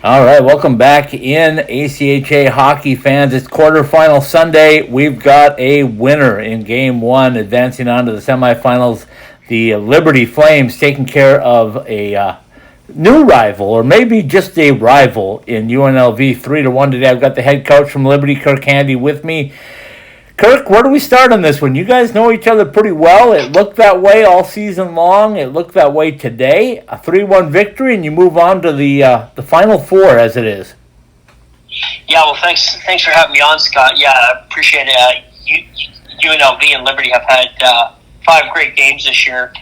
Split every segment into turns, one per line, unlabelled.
All right, welcome back in ACHA hockey fans. It's quarterfinal Sunday. We've got a winner in game one, advancing on to the semifinals. The Liberty Flames taking care of a new rival, or maybe just a rival in UNLV 3-1 today. I've got the head coach from Liberty, Kirk Handy, with me. Kirk, where do we start on this one? You guys know each other pretty well. It looked that way all season long. It looked that way today. A 3-1 victory, and you move on to the Final Four as it is.
Yeah, well, thanks for having me on, Scott. Yeah, I appreciate it. UNLV and Liberty have had 5 great games this year.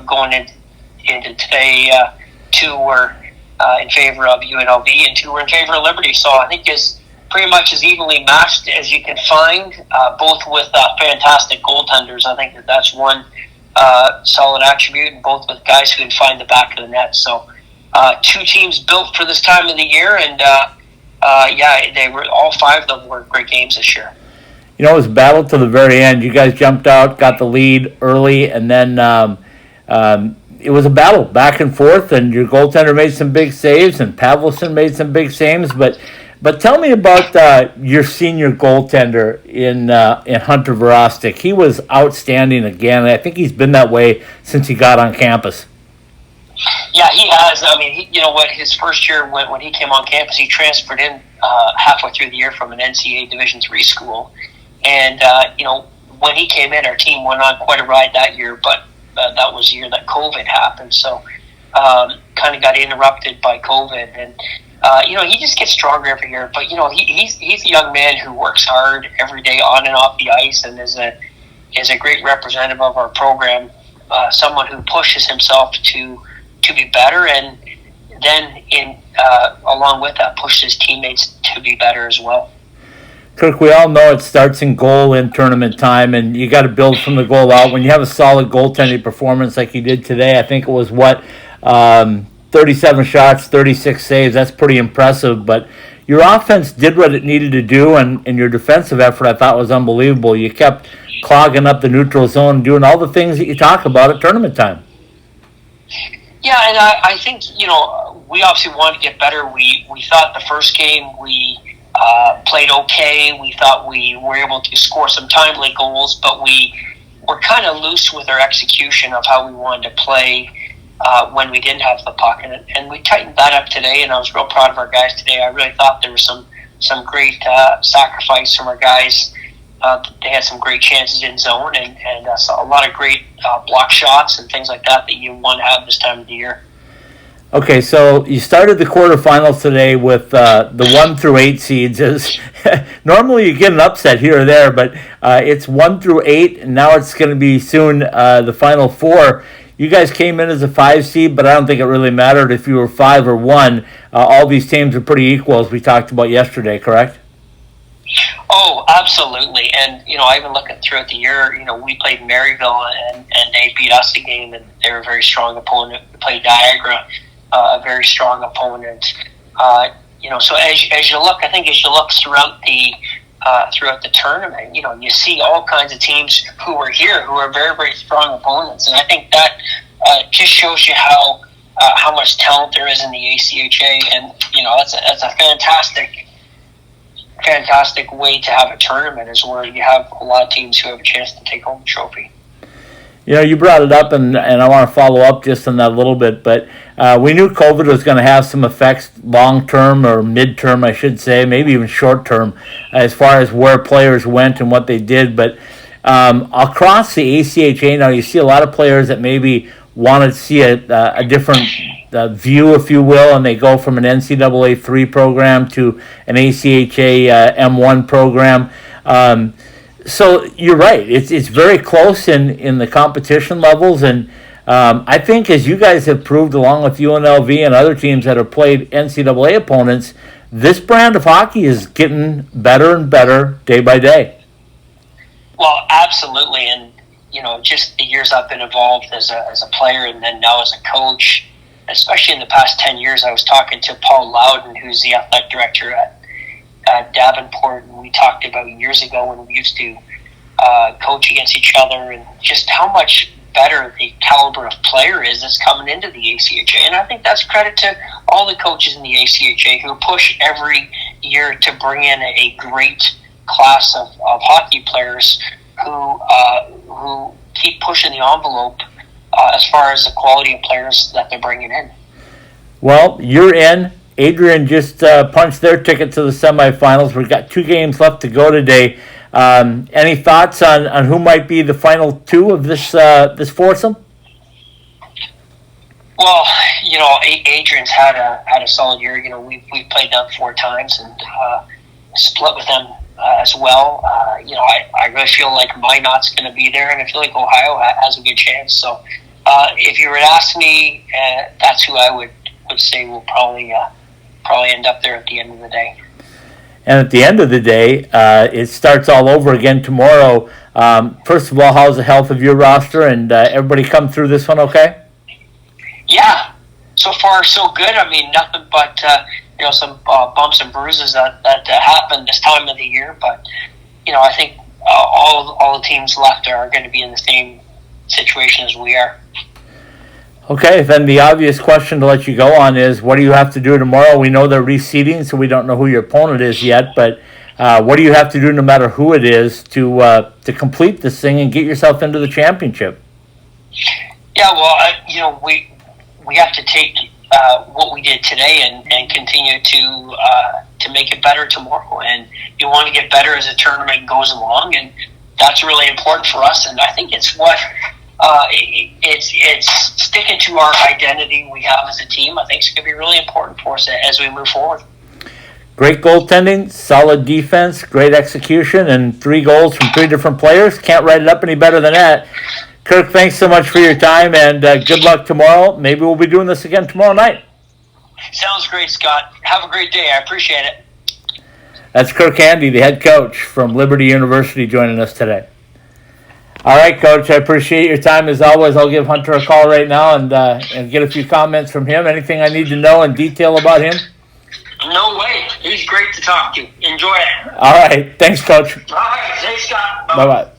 Going into today, 2 were in favor of UNLV and 2 were in favor of Liberty. So I think it's pretty much as evenly matched as you can find, both with fantastic goaltenders. I think that's one solid attribute, and both with guys who can find the back of the net. So 2 teams built for this time of the year, and they were all 5 of them were great games this year.
You know, it was a battle to the very end. You guys jumped out, got the lead early, and then it was a battle back and forth, and your goaltender made some big saves, and Pavlison made some big saves, But tell me about your senior goaltender in Hunter Verostic. He was outstanding again. I think he's been that way since he got on campus.
Yeah, he has. I mean, you know what? His first year when he came on campus, he transferred in halfway through the year from an NCAA Division III school, and when he came in, our team went on quite a ride that year. But that was the year that COVID happened, so kind of got interrupted by COVID and. He just gets stronger every year. But he's a young man who works hard every day on and off the ice, and is a great representative of our program. Someone who pushes himself to be better, and then along with that, pushes his teammates to be better as well.
Kirk, we all know it starts in goal in tournament time, and you got to build from the goal out. When you have a solid goaltending performance like you did today, I think it was 37 shots, 36 saves. That's pretty impressive. But your offense did what it needed to do, and your defensive effort, I thought, was unbelievable. You kept clogging up the neutral zone, doing all the things that you talk about at tournament time.
Yeah, and I think, we obviously wanted to get better. We thought the first game we played okay. We thought we were able to score some timely goals, but we were kind of loose with our execution of how we wanted to play when we didn't have the puck, and we tightened that up today, and I was real proud of our guys today. I really thought there was some great sacrifice from our guys. They had some great chances in zone, and saw a lot of great block shots and things like that you want to have this time of the year.
Okay, so you started the quarterfinals today with the 1 through 8 seeds. Normally you get an upset here or there, but it's 1 through 8, and now it's going to be soon the Final Four. You guys came in as a 5 seed, but I don't think it really mattered if you were 5 or 1. All these teams are pretty equal, as we talked about yesterday, correct?
Oh, absolutely. And, I even look at throughout the year, we played Maryville, and they beat us a game, and they were a very strong opponent. We played Niagara, a very strong opponent. So as you look, I think as you look throughout the tournament, you see all kinds of teams who are here who are very, very strong opponents, and I think that just shows you how much talent there is in the ACHA, and that's a fantastic way to have a tournament, is where you have a lot of teams who have a chance to take home the trophy.
You brought it up, and I want to follow up just on that a little bit, but we knew COVID was going to have some effects long-term, or mid-term, I should say, maybe even short-term, as far as where players went and what they did. But across the ACHA now, you see a lot of players that maybe want to see a different view, if you will, and they go from an NCAA 3 program to an ACHA M1 program. So you're right. It's very close in the competition levels, and I think, as you guys have proved, along with UNLV and other teams that have played NCAA opponents, this brand of hockey is getting better and better day by day.
Well, absolutely, and just the years I've been involved as a player, and then now as a coach, especially in the past 10 years, I was talking to Paul Loudon, who's the athletic director at Davenport, and we talked about years ago when we used to coach against each other, and just how much better the caliber of player is that's coming into the ACHA. And I think that's credit to all the coaches in the ACHA who push every year to bring in a great class of hockey players who keep pushing the envelope as far as the quality of players that they're bringing in.
Well, you're in. Adrian just punched their ticket to the semifinals. We've got 2 games left to go today. Any thoughts on who might be the final 2 of this foursome?
Well, Adrian's had a solid year. We've played them 4 times and split with them as well. I really feel like Minot's going to be there, and I feel like Ohio has a good chance. So, if you were to ask me, that's who I would say will probably end up there at the end of the day.
And at the end of the day, it starts all over again tomorrow. First of all, how's the health of your roster, and everybody come through this one okay?
Yeah, so far so good. I mean, nothing but some bumps and bruises that happen this time of the year. But I think all the teams left are going to be in the same situation as we are.
Okay, then the obvious question to let you go on is, what do you have to do tomorrow? We know they're reseeding, so we don't know who your opponent is yet, but what do you have to do no matter who it is to complete this thing and get yourself into the championship?
Yeah, well, we have to take what we did today and continue to make it better tomorrow. And you want to get better as the tournament goes along, and that's really important for us. And I think it's what it's sticking to our identity we have as a team. I think it's going to be really important for us as we move forward.
Great goaltending, solid defense, great execution, and 3 goals from 3 different players. Can't write it up any better than that. Kirk, thanks so much for your time, and good luck tomorrow. Maybe we'll be doing this again tomorrow night.
Sounds great, Scott. Have a great day. I appreciate it.
That's Kirk Handy, the head coach from Liberty University, joining us today. All right, Coach, I appreciate your time as always. I'll give Hunter a call right now and get a few comments from him. Anything I need to know in detail about him?
No way. He's great to talk to. Enjoy it.
All right. Thanks, Coach.
All right. Thanks, Scott.
Bye-bye.